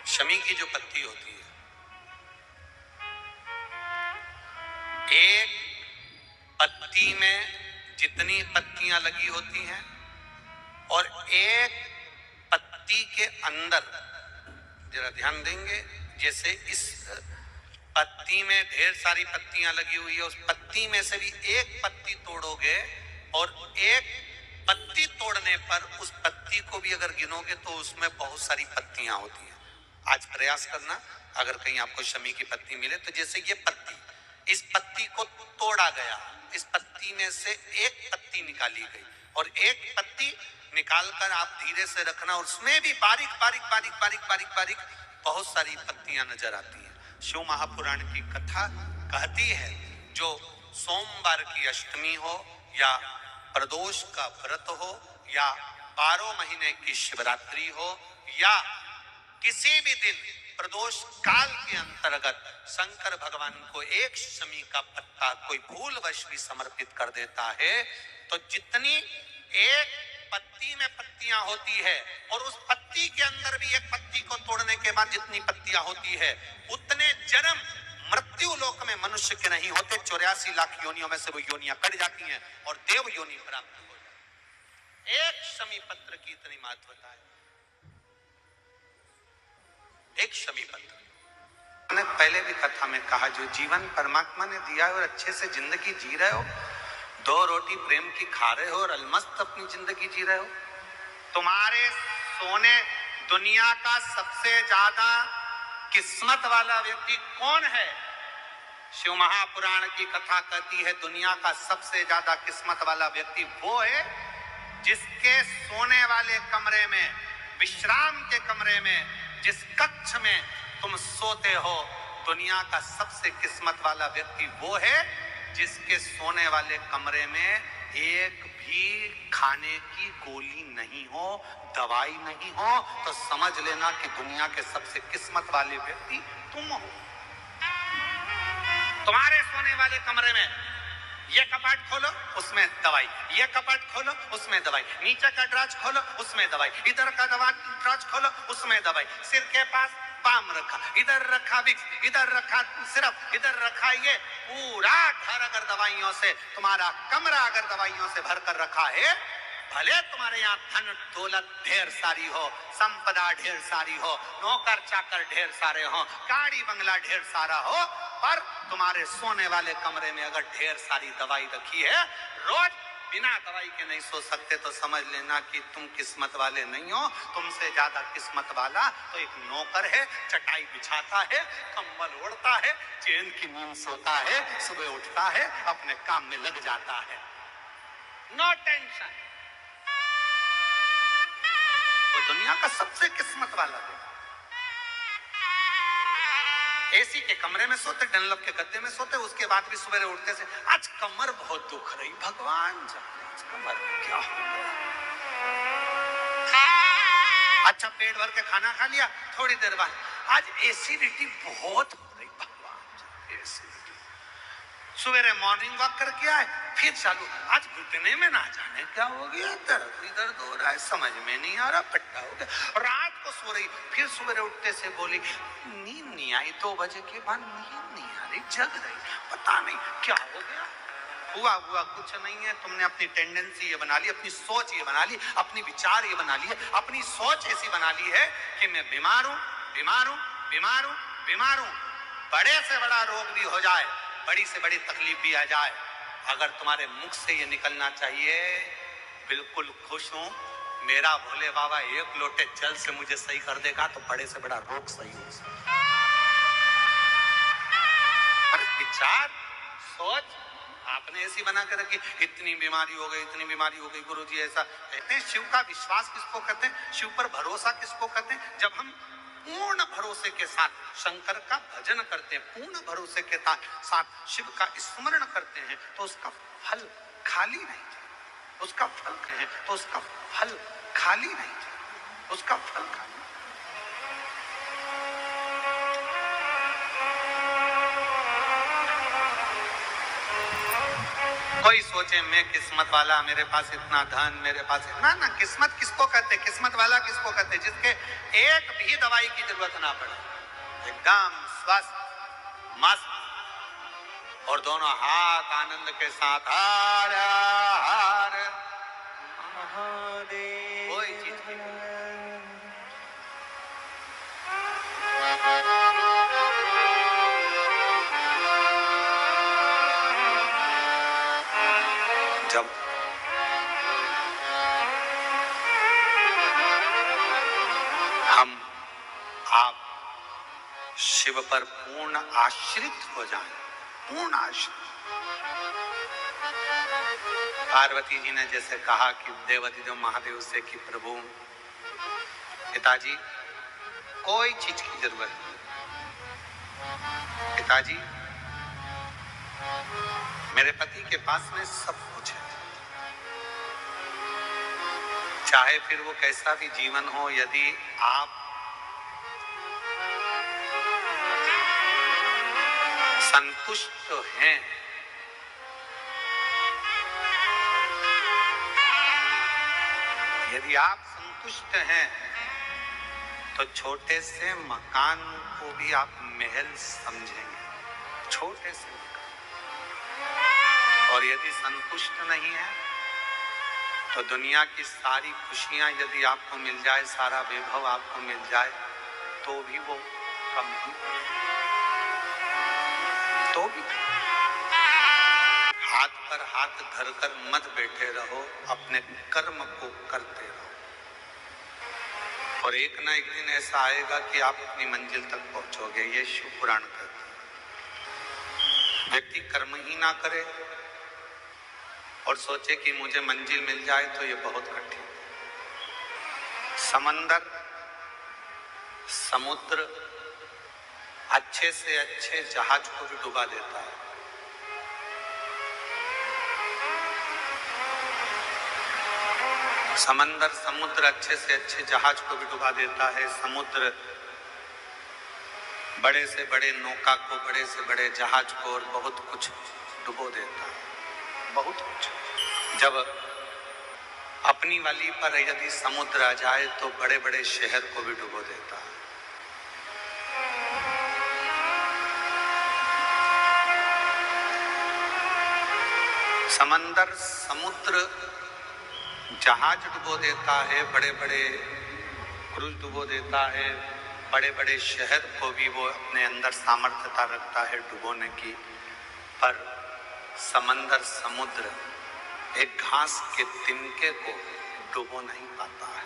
शमी की जो पत्ती होती है, एक पत्ती में जितनी पत्तियां लगी होती हैं और एक पत्ती के अंदर, जरा ध्यान देंगे, जैसे इस पत्ती में ढेर सारी पत्तियां लगी हुई है, उस पत्ती में से भी एक पत्ती तोड़ोगे और एक पत्ती तोड़ने पर उस पत्ती को भी अगर गिनोगे तो उसमें बहुत सारी पत्तियां होती हैं। आज प्रयास करना, अगर कहीं आपको शमी की पत्ती मिले तो जैसे ये पत्ती, इस पत्ती को तोड़ा गया, इस पत्ती में से एक पत्ती निकाली गई और एक पत्ती निकालकर आप धीरे से रखना, उसमें भी बारीक बारीक बारीक बारीक बारीक बारीक बहुत सारी पत्तियां नजर आती हैं। शिव महापुराण की कथा कहती है, जो सोमवार की अष्टमी हो या प्रदोष का व्रत हो या 12 महीने की शिवरात्रि हो या किसी भी दिन प्रदोष काल के अंतर्गत शंकर भगवान को एक शमी का पत्ता कोई भूलवश भी समर्पित कर देता है, तो जितनी एक पत्ती में पत्तियां होती है और उस पत्ती के अंदर भी एक पत्ती को तोड़ने के बाद जितनी पत्तियां होती है, उतने जन्म मृत्यु लोक में मनुष्य के नहीं होते। 84 लाख योनियों में से वो योनियां कट जाती हैं और देव योनि प्राप्त हो जाती है। एक शमी पत्र की इतनी महत्वता है। एक शमी पत्र, मैंने पहले भी कथा में कहा, जो जीवन परमात्मा ने दिया है और अच्छे से जिंदगी जी रहे हो, 2 रोटी प्रेम की खा रहे हो और अलमस्त अपनी जिंदगी जी रहे हो, तुम्हारे सोने दुनिया का सबसे ज्यादा किस्मत वाला व्यक्ति कौन है? शिव महापुराण की कथा कहती है, दुनिया का सबसे ज्यादा किस्मत वाला व्यक्ति वो है जिसके सोने वाले कमरे में, विश्राम के कमरे में, जिस कक्ष में तुम सोते हो, दुनिया का सबसे किस्मत वाला व्यक्ति वो है जिसके सोने वाले कमरे में एक भी खाने की गोली नहीं हो, दवाई नहीं हो, तो समझ लेना कि दुनिया के सबसे किस्मत वाले व्यक्ति तुम हो। तुम्हारे सोने वाले कमरे में ये कपाट खोलो, उसमें दवाई, ये कपाट खोलो, उसमें दवाई, नीचे का ड्राज खोलो, उसमें दवाई, इधर का ड्राज खोलो, उसमें दवाई, सिर के पास बाम रखा, इधर रखा विक्स, इधर रखा सिरप, इधर रखा ये, पूरा घर अगर दवाइयों से, तुम्हारा कमरा अगर दवाइयों से भरकर रखा है, भले तुम्हारे यहाँ धन दौलत ढेर सारी हो, संपदा ढेर सारी हो, नौकर चाकर ढेर सारे हो, गाड़ी बंगला ढेर सारा हो, पर तुम्हारे सोने वाले कमरे में अगर ढेर सारी दवाई रखी है, रोज बिना दवाई के नहीं सो सकते, तो समझ लेना कि तुम किस्मत वाले नहीं हो। तुमसे ज्यादा किस्मत वाला तो एक नौकर है, चटाई बिछाता है, कंबल ओढ़ता है, चैन की नींद सोता है, सुबह उठता है, अपने काम में लग जाता है, नो टेंशन। वो दुनिया का सबसे किस्मत वाला है। एसी के कमरे में सोते, डनलप के गद्दे में सोते, उसके बाद भी सुबह उठते से आज कमर बहुत दुख रही, भगवान जाने आज कमर में क्या हो गया। अच्छा पेट भर के खाना खा लिया, थोड़ी देर बाद आज एसिडिटी बहुत हो रही, भगवान जाने एसिडिटी। सुबह मॉर्निंग वॉक करके आए, फिर चालू, आज घुटने में ना जाने क्या हो गया, दर्द हो रहा है, समझ में नहीं आ रहा, पट्टा हो गया। रात को सो रही, फिर सुबह उठते से बोली नींद नहीं आई, 2 बजे के बाद नींद नहीं आ रही, जग रही, पता नहीं क्या हो गया। हुआ कुछ नहीं है, तुमने अपनी टेंडेंसी ये बना ली, अपनी सोच ये बना ली, अपनी विचार ये बना ली है, अपनी सोच ऐसी बना ली है कि मैं बीमार हूं, बीमार हूं, बीमार हूं, बीमार हूं। बड़े से बड़ा रोग भी हो जाए, बड़ी से बड़ी तकलीफ भी आ जाए, अगर तुम्हारे मुख से ये निकलना चाहिए बिल्कुल खुश हूं, मेरा भोले बाबा 1 लोटे जल से मुझे सही कर देगा, तो बड़े से बड़ा रोग सही हो सकता है। विचार सोच आपने ऐसी बना कर रखी, इतनी बीमारी हो गई, इतनी बीमारी हो गई, गुरुजी ऐसा कहते हैं। शिव का विश्वास किसको कहते हैं, शिव पर भरोसा किसको कहते हैं? जब हम पूर्ण भरोसे के साथ शंकर का भजन करते हैं, पूर्ण भरोसे के साथ शिव का स्मरण करते हैं, तो उसका फल खाली नहीं जाता, उसका फल है तो उसका फल खाली नहीं जाता, उसका फल खाली। कोई सोचे मैं किस्मत वाला, मेरे पास इतना धन, मेरे पास ना ना, किस्मत किसको कहते? किस्मत वाला किसको कहते? जिसके एक भी दवाई की जरूरत ना पड़े, एकदम स्वस्थ मस्त और दोनों हाथ आनंद के साथ हर हर महादेव। कोई चीज की जब हम आप शिव पर पूर्ण आश्रित हो जाएं, पूर्ण आश्रित। पार्वती जी ने जैसे कहा कि देवाधिदेव महादेव से कि प्रभु पिताजी कोई चीज की जरूरत नहीं, पिताजी मेरे पति के पास में सब कुछ है, चाहे फिर वो कैसा भी जीवन हो, यदि आप संतुष्ट हैं यदि आप संतुष्ट हैं तो छोटे से मकान को भी आप महल समझेंगे, छोटे से मकान। और यदि संतुष्ट नहीं है तो दुनिया की सारी खुशियां यदि आपको मिल जाए, सारा वैभव आपको मिल जाए, तो भी वो कम ही, तो भी हाथ पर हाथ धरकर मत बैठे रहो, अपने कर्म को करते रहो। और एक ना एक दिन ऐसा आएगा कि आप अपनी मंजिल तक पहुंचोगे। ये शिव पुराण कहते हैं। व्यक्ति कर्म ही ना करे और सोचे कि मुझे मंजिल मिल जाए तो ये बहुत कठिन। समंदर समुद्र अच्छे से अच्छे जहाज को भी डुबा देता है। समंदर समुद्र अच्छे से अच्छे जहाज को भी डुबा देता है। समुद्र बड़े से बड़े नौका को, बड़े से बड़े जहाज को और बहुत कुछ डुबो देता है, बहुत कुछ। जब अपनी वाली पर यदि समुद्र आ जाए तो बड़े बड़े शहर को भी डुबो देता है। समंदर समुद्र जहाज डुबो देता है, बड़े बड़े क्रूज डुबो देता है, बड़े बड़े शहर को भी वो अपने अंदर सामर्थ्यता रखता है डुबोने की। पर समंदर समुद्र एक घास के तिनके को डुबो नहीं पाता है।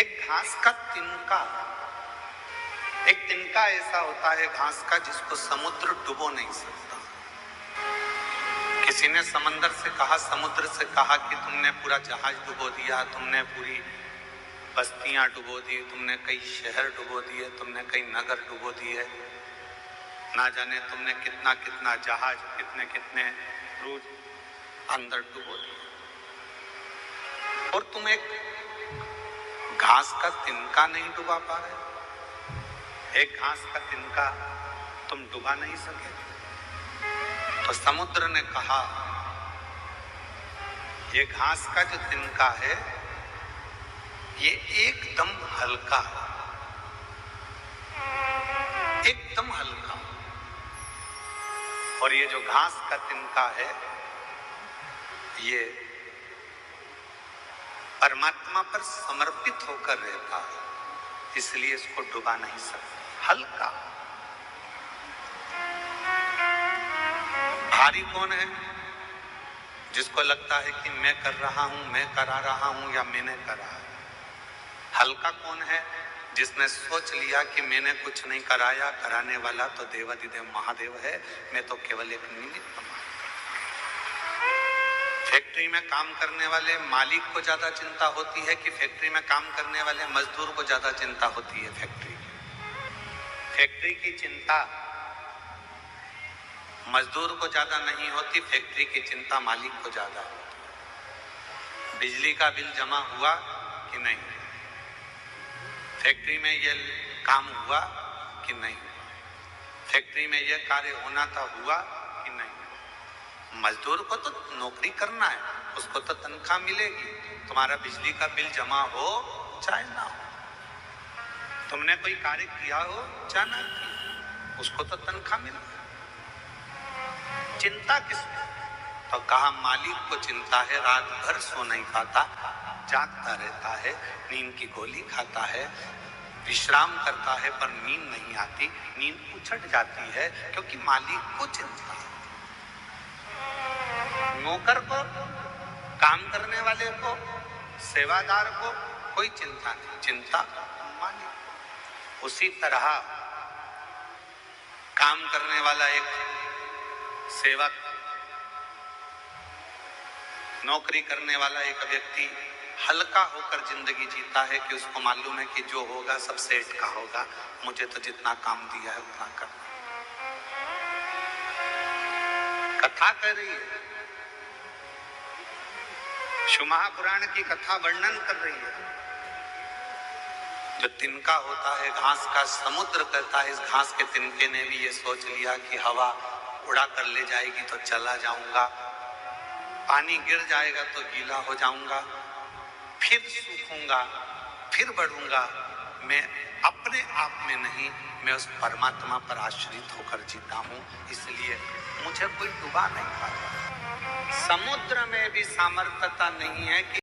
एक घास का तिनका, एक तिनका ऐसा होता है घास का जिसको समुद्र डुबो नहीं सकता। किसी ने समंदर से कहा, समुद्र से कहा कि तुमने पूरा जहाज डुबो दिया, तुमने पूरी बस्तियां डुबो दी, तुमने कई शहर डुबो दिए, तुमने कई नगर डुबो दिए, ना जाने तुमने कितना कितना जहाज, कितने कितने क्रूज अंदर डुबो दिए, और तुम एक घास का तिनका नहीं डुबा पा रहे। एक घास का तिनका तुम डुबा नहीं सके। तो समुद्र ने कहा, ये घास का जो तिनका है ये एकदम हल्का है, एकदम हल्का। और ये जो घास का तिनका है ये परमात्मा पर समर्पित होकर रहता है, इसलिए इसको डुबा नहीं सकते। हल्का। भारी कौन है? जिसको लगता है कि मैं कर रहा हूं, मैं करा रहा हूं या मैंने करा है। हल्का कौन है? जिसने सोच लिया कि मैंने कुछ नहीं कराया, कराने वाला तो देवाधिदेव महादेव है, मैं तो केवल एक निमित्त मात्र। फैक्ट्री में काम करने वाले मालिक को ज्यादा चिंता होती है कि फैक्ट्री में काम करने वाले मजदूर को ज्यादा चिंता होती है? फैक्ट्री की चिंता मजदूर को ज्यादा नहीं होती, फैक्ट्री की चिंता मालिक को ज्यादा होती। बिजली का बिल जमा हुआ कि नहीं, फैक्ट्री में ये काम हुआ कि नहीं, फैक्ट्री में ये कार्य होना था हुआ कि मजदूर को तो नौकरी करना है, उसको तो तनख्वाह मिलेगी। तुम्हारा बिजली का बिल जमा हो चाहे ना हो, तुमने कोई कार्य किया हो चाहे ना किया, उसको तो तनख्वाह मिला। चिंता किसमें? तो कहा मालिक को चिंता है, रात भर सो नहीं पाता, जागता रहता है, नींद की गोली खाता है, विश्राम करता है, पर नींद नहीं आती, नींद उछट जाती है क्योंकि मालिक को चिंता है। नौकर को, काम करने वाले को, सेवादार को कोई चिंता नहीं, चिंता मालिक को। उसी तरह काम करने वाला एक सेवक, नौकरी करने वाला एक व्यक्ति हल्का होकर जिंदगी जीता है कि उसको मालूम है कि जो होगा सब सेठ का होगा, मुझे तो जितना काम दिया है उतना करना। कथा कर रही है, शिव महापुराण की कथा वर्णन कर रही है। जो तिनका होता है, घास का समुद्र कहता है, इस घास के तिनके ने भी ये सोच लिया कि हवा उड़ा कर ले जाएगी तो चला जाऊंगा, पानी गिर जाएगा तो गीला हो जाऊंगा, फिर सूखूंगा, फिर बढ़ूंगा। मैं अपने आप में नहीं, मैं उस परमात्मा पर आश्रित होकर जीता हूं, इसलिए मुझे कोई डुबा नहीं पाता। समुद्र में भी सामर्थ्यता नहीं है कि